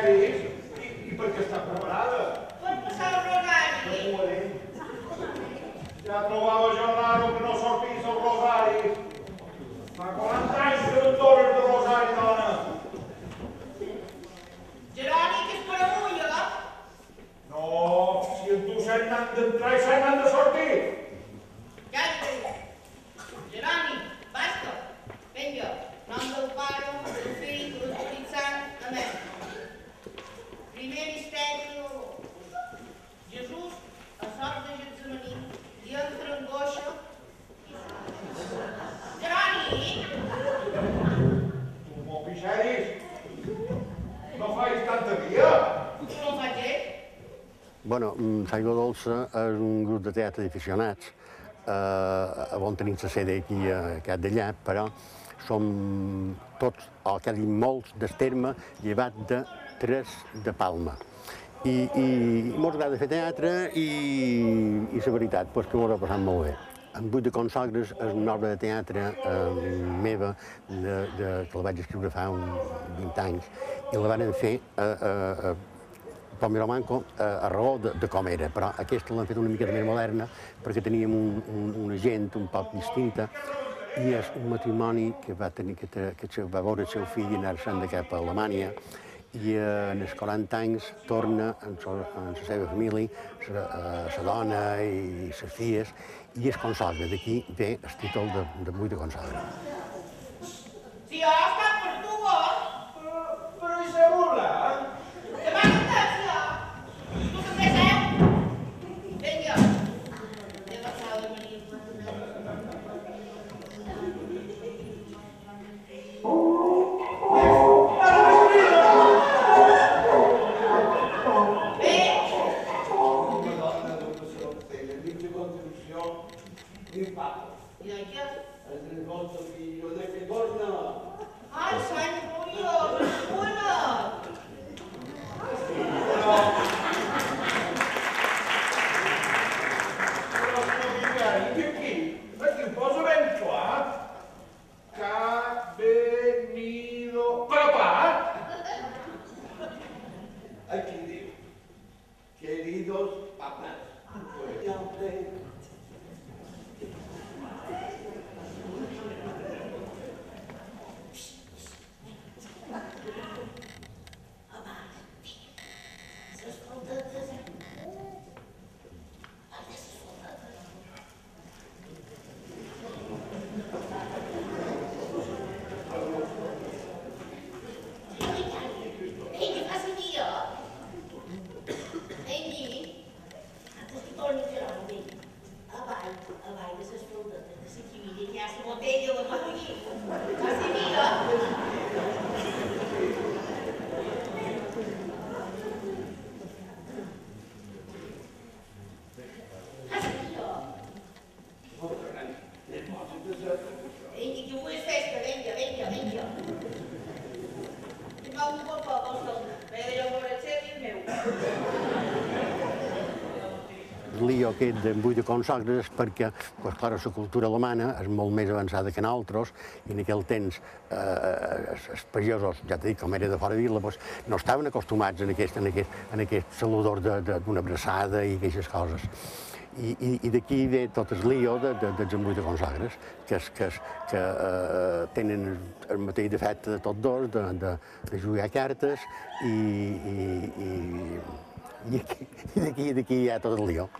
Xeris, i per què està preparada? Per passar el rosari. Ja trobava jo raro que no sortís el rosari. Fa 40 anys que no et dones de rosari, dona. Jeroni, que és per avui, eh? No, si en tu set n'han d'entrar i set n'han de sortir. Ja et dic. Jeroni, basta. Vinga, nom del Pare, del Fill, de l'Esperit Sant, amén. Primer misteri, Jesús, a sort de Getsemaní, i entra en goixa. Jeroni! Tu, mon Xeris, no faig tanta via. Tu no faig ell? Bueno, S'Aigua Dolça és un grup de teatre d'aficionats. On tenim la sede aquí a Cat de Llap, però som tots, o quasi molts, del terme, llevat de 3 de Palma. I m'ha agradat fer teatre i la veritat, que m'ho ha passat molt bé. En Buit de Consagres és una obra de teatre meva que la vaig escriure fa uns 20 anys i la van fer a Pomero Manco a raó de com era, però aquesta l'han fet una mica més moderna perquè teníem una gent un poc distinta i és un matrimoni que va veure el seu fill anar-se'n de cap a Alemanya i en els 40 anys torna amb la seva família, la dona i les filles, i es consagra. D'aquí ve el títol de Buit de Consagres. Si jo estat per tu, Però i se burla, demà no estàs, tu també seu? Vinga, ja passava de venir. I de què? El vostre figlio de que torna. Ai, Sant Gloriós, una! I aquí em posa ben clar que ha venido papá. Aquí diu, queridos papás. Lío aquest de Buit de Consagres perquè, clar, la cultura alemana és molt més avançada que nosaltres i en aquell temps els pagesos, ja t'he dit, com era de fora de vila, no estaven acostumats en aquest saludor d'una abraçada i aquestes coses. I d'aquí ve tot el lío dels Buit de Consagres, que tenen el mateix defecte de tots dos, de jugar a cartes i d'aquí hi ha tot el lío.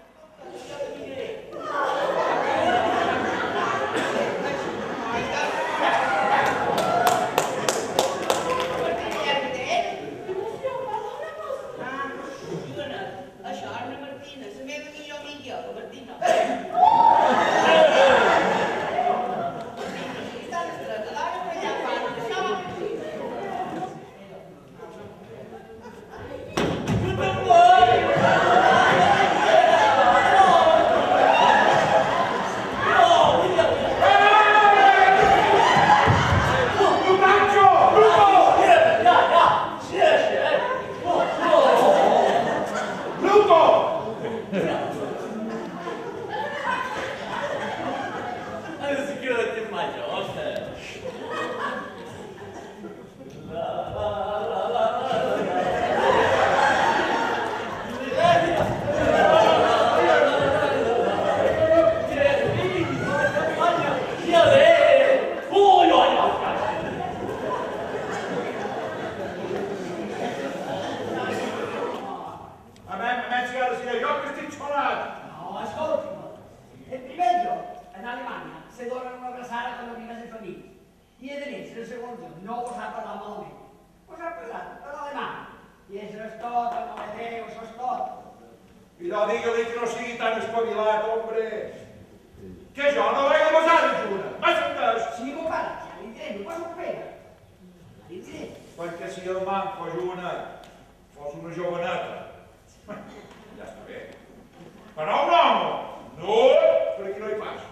no vos ha parlat malament. Vos ha parlat de l'alemany. I això és tot, home de Déu, això és tot. I no digue-li que no sigui tan espavilat, hombre. Que jo no vaig a basar de Juna. M'has entès? Sí, mon pare, ja li diré, no poso pena. Ja li diré. Perquè si el manco Juna fos una joveneta, ja està bé. Però un home, no, per aquí no hi passa.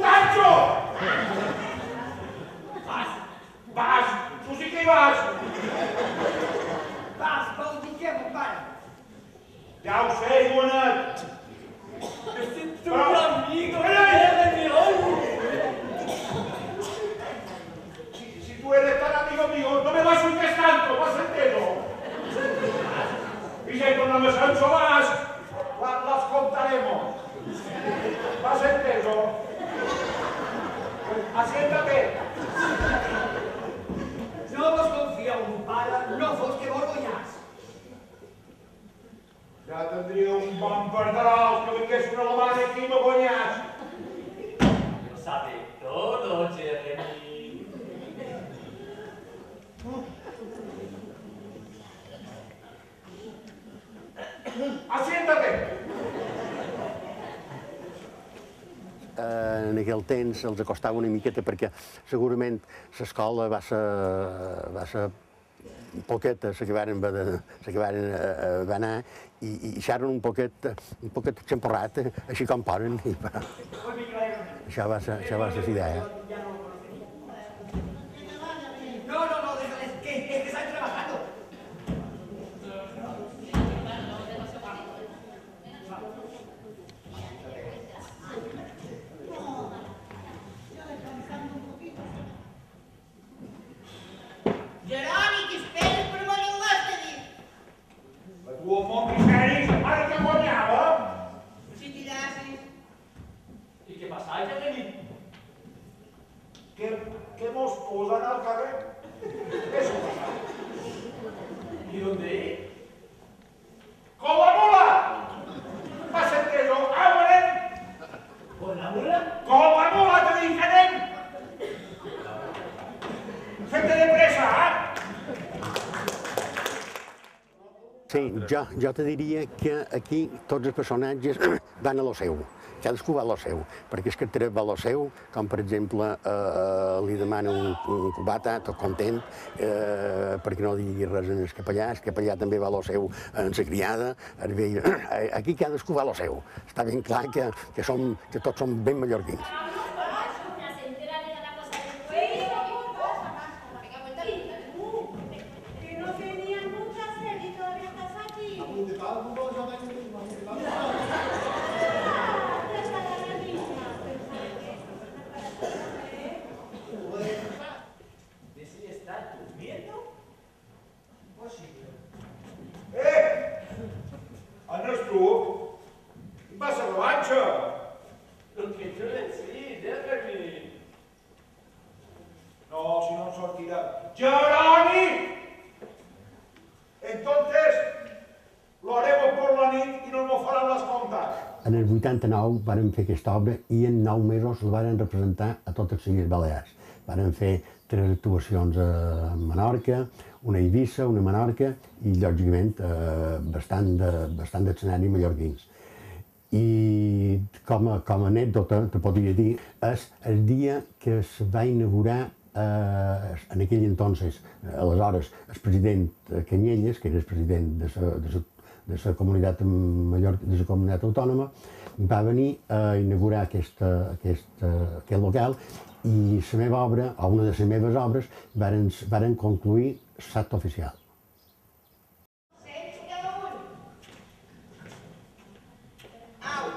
Nacho! Vas, tu sí que hi vas. Vas, vol dir què, mon pare? Ja ho sé, Joanet. Estic tu un amigo de mi ojo. Si tú eres tan amigo mío, no me basultes tanto, ¿vas entendido? Y si con la mesa en solas, las contaremos. ¿Vas entendido? Asiéntate. No vos confieu, mon pare, no fos que vos guanyàs. Ja tindria un bon perdràs que vingués un alemany aquí i me guanyàs. Lo sabe todo, Jeremy. Asiéntate. En aquell temps els acostava una miqueta perquè segurament l'escola va ser poqueta, se que varen anar i xerren un poquet xamporrat, així com poden. Això va ser la idea. No, es que están trabajando. Jeroni, que esperes per venir al nostre dia? La tua Montmiseris, ara que guanyava. Si tirassis. ¿Y qué pasa, Jeremy? Que mos posen al carrer. Eso pasa. ¿Y dónde? Con la mula. ¿Vas entendido? ¡Abren! ¿Con la mula? Con la mula te dic que anem. Fem-te de pressa, Sí, jo te diria que aquí tots els personatges van a lo seu. Cadascú va a lo seu, perquè és que Tret va a lo seu, com per exemple li demana un cubata, tot content, perquè no digui res en el capellà també va a lo seu en la criada, aquí cadascú va a lo seu. Està ben clar que tots som ben mallorquins. Anes tu? Va ser revanxa. Lo que yo decía, Jeremy. No, si no sortirà. Jeroni! Entonces, lo haremos por la nit y no nos faran las contas. En el 89 varen fer aquesta obra i en 9 mesos la varen representar a totes les Illes Balears. Varen fer 3 actuacions a Menorca, una a Eivissa, una a Menorca i, lògicament, bastant d'escenaris mallorquins. I com a anècdota, te podria dir, és el dia que es va inaugurar en aquell entonces, aleshores, el president Canyelles, que era el president de la comunitat autònoma, va venir a inaugurar aquest local i la meva obra, o una de les meves obres, varen concluir l'acte oficial. Sents cada un. Au,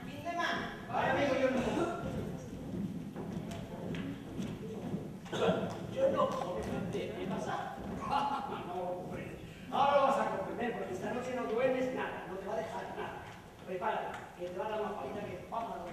fins demà. Ahora vengo yo mismo. Yo no comprendí. ¿Qué pasa? No comprendo. Ahora lo vas a comprender porque esta noche no duermes nada, no te va a dejar nada. Prepárate, que te va a dar una paliza que vamos a la